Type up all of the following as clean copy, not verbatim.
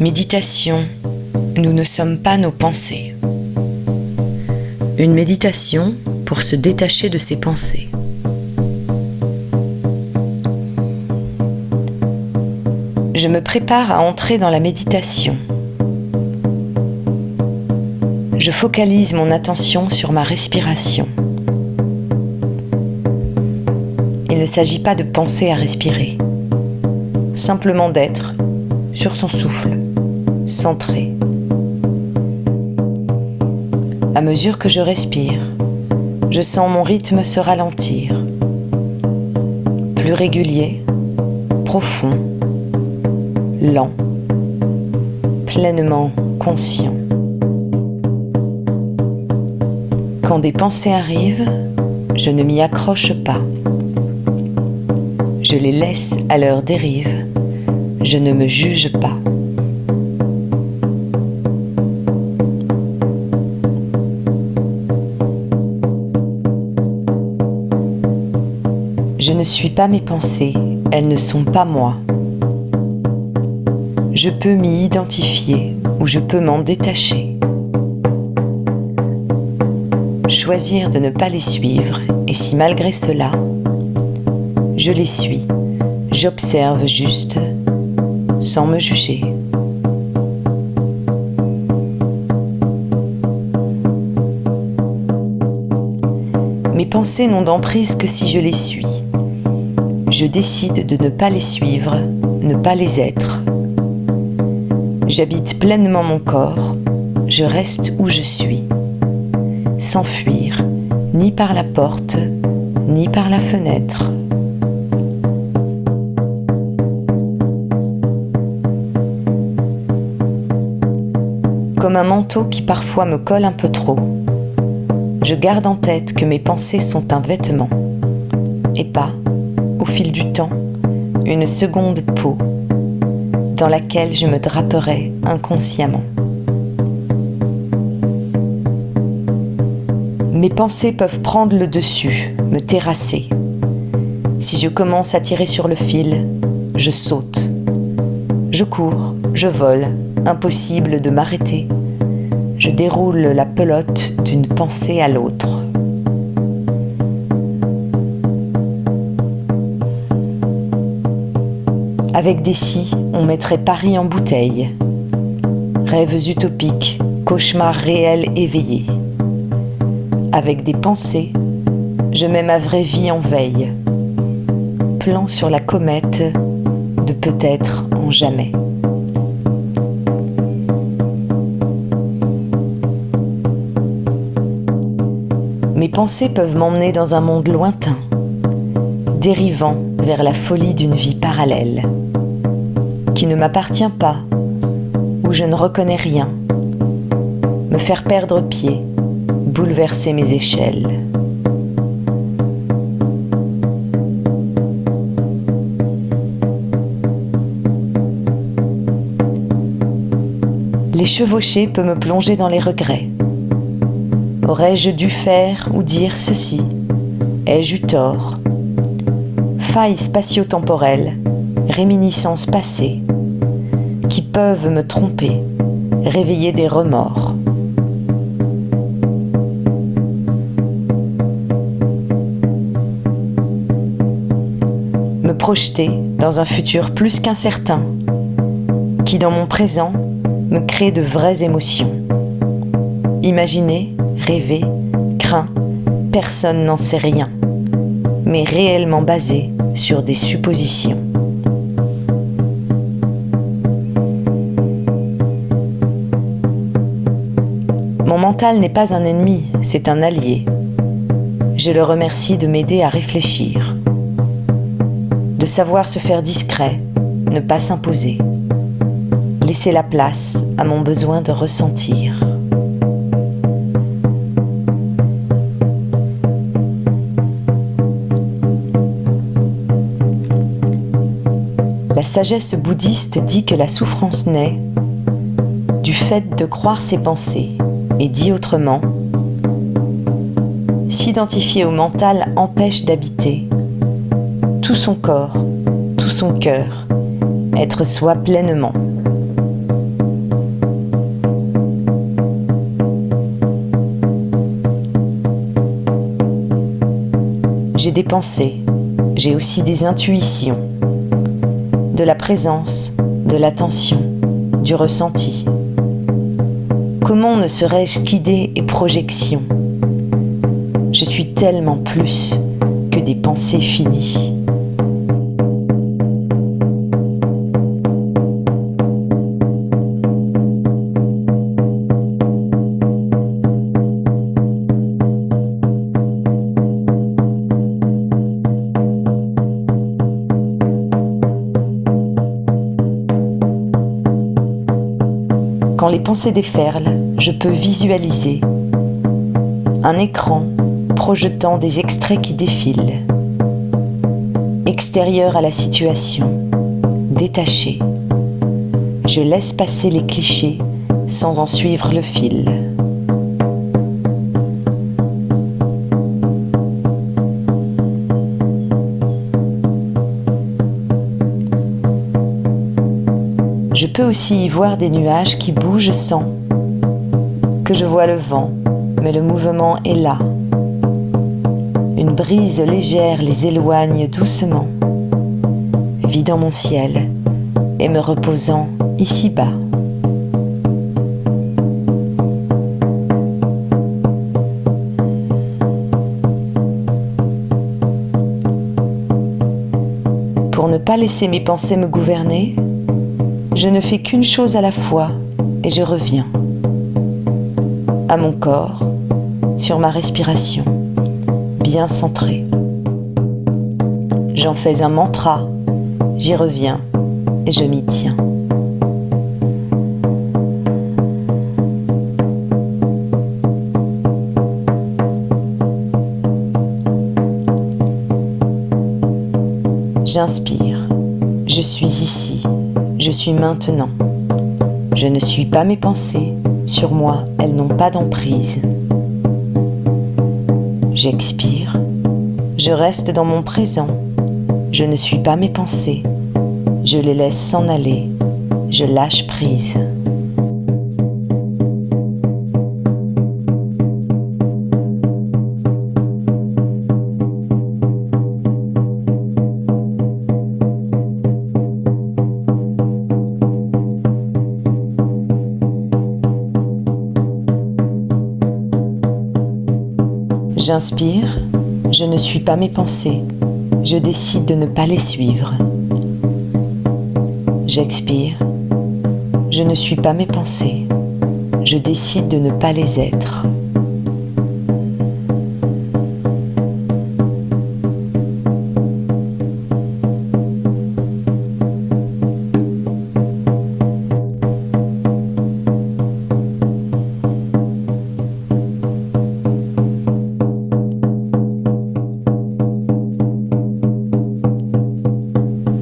Méditation, nous ne sommes pas nos pensées. Une méditation pour se détacher de ses pensées. Je me prépare à entrer dans la méditation. Je focalise mon attention sur ma respiration. Il ne s'agit pas de penser à respirer, simplement d'être sur son souffle, centré. À mesure que je respire, je sens mon rythme se ralentir, plus régulier, profond, lent, pleinement conscient. Quand des pensées arrivent, je ne m'y accroche pas. Je les laisse à leur dérive. Je ne me juge pas. Je ne suis pas mes pensées, elles ne sont pas moi. Je peux m'y identifier ou je peux m'en détacher. Choisir de ne pas les suivre, et si malgré cela, je les suis, j'observe juste, sans me juger. Mes pensées n'ont d'emprise que si je les suis. Je décide de ne pas les suivre, ne pas les être. J'habite pleinement mon corps, je reste où je suis, sans fuir, ni par la porte, ni par la fenêtre. Comme un manteau qui parfois me colle un peu trop, je garde en tête que mes pensées sont un vêtement, et pas, au fil du temps, une seconde peau dans laquelle je me draperai inconsciemment. Mes pensées peuvent prendre le dessus, me terrasser. Si je commence à tirer sur le fil, je saute. Je cours, je vole, impossible de m'arrêter. Je déroule la pelote d'une pensée à l'autre. Avec des si, on mettrait Paris en bouteille. Rêves utopiques, cauchemars réels éveillés. Avec des pensées, je mets ma vraie vie en veille. Plan sur la comète de peut-être en jamais. Mes pensées peuvent m'emmener dans un monde lointain, dérivant vers la folie d'une vie parallèle, qui ne m'appartient pas, où je ne reconnais rien, me faire perdre pied, bouleverser mes échelles. Les chevaucher peut me plonger dans les regrets. Aurais-je dû faire ou dire ceci? Ai-je eu tort? Failles spatio-temporelles, réminiscences passées, qui peuvent me tromper, réveiller des remords. Me projeter dans un futur plus qu'incertain, qui dans mon présent me crée de vraies émotions. Imaginer, rêver, craint, personne n'en sait rien, mais réellement basé sur des suppositions. Mon mental n'est pas un ennemi, c'est un allié. Je le remercie de m'aider à réfléchir, de savoir se faire discret, ne pas s'imposer, laisser la place à mon besoin de ressentir. La sagesse bouddhiste dit que la souffrance naît du fait de croire ses pensées, et dit autrement, s'identifier au mental empêche d'habiter tout son corps, tout son cœur, être soi pleinement. J'ai des pensées, j'ai aussi des intuitions, de la présence, de l'attention, du ressenti. Comment ne serais-je qu'idée et projection? Je suis tellement plus que des pensées finies. Quand les pensées déferlent, je peux visualiser un écran projetant des extraits qui défilent, extérieur à la situation, détaché. Je laisse passer les clichés sans en suivre le fil. Je peux aussi y voir des nuages qui bougent sans que je vois le vent, mais le mouvement est là. Une brise légère les éloigne doucement, vidant mon ciel et me reposant ici-bas. Pour ne pas laisser mes pensées me gouverner, je ne fais qu'une chose à la fois et je reviens à mon corps, sur ma respiration, bien centrée. J'en fais un mantra, j'y reviens et je m'y tiens. J'inspire, je suis ici, je suis maintenant. Je ne suis pas mes pensées, sur moi elles n'ont pas d'emprise. J'expire, je reste dans mon présent. Je ne suis pas mes pensées, je les laisse s'en aller, je lâche prise. J'inspire, je ne suis pas mes pensées, je décide de ne pas les suivre. J'expire, je ne suis pas mes pensées, je décide de ne pas les être.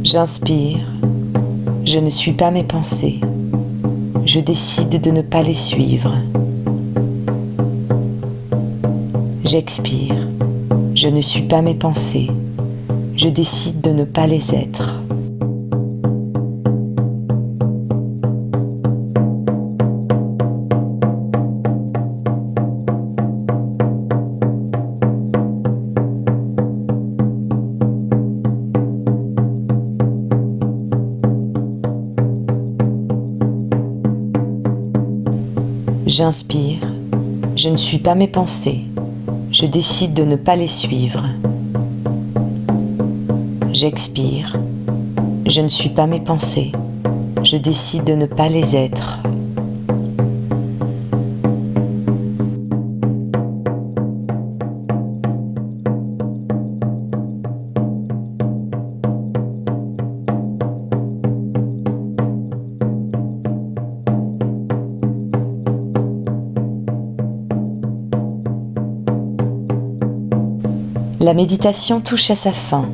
J'inspire, je ne suis pas mes pensées, je décide de ne pas les suivre. J'expire, je ne suis pas mes pensées, je décide de ne pas les être. J'inspire, je ne suis pas mes pensées, je décide de ne pas les suivre. J'expire, je ne suis pas mes pensées, je décide de ne pas les être. La méditation touche à sa fin.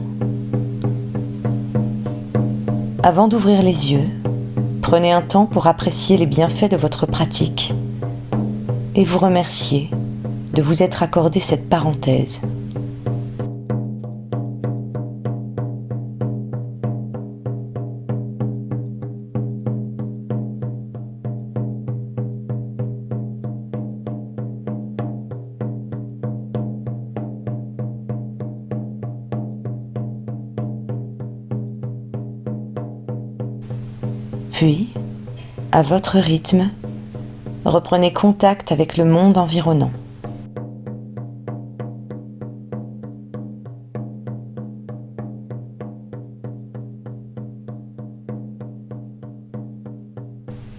Avant d'ouvrir les yeux, prenez un temps pour apprécier les bienfaits de votre pratique et vous remercier de vous être accordé cette parenthèse. Puis, à votre rythme, reprenez contact avec le monde environnant.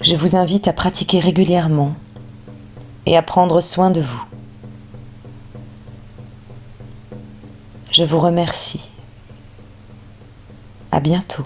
Je vous invite à pratiquer régulièrement et à prendre soin de vous. Je vous remercie. À bientôt.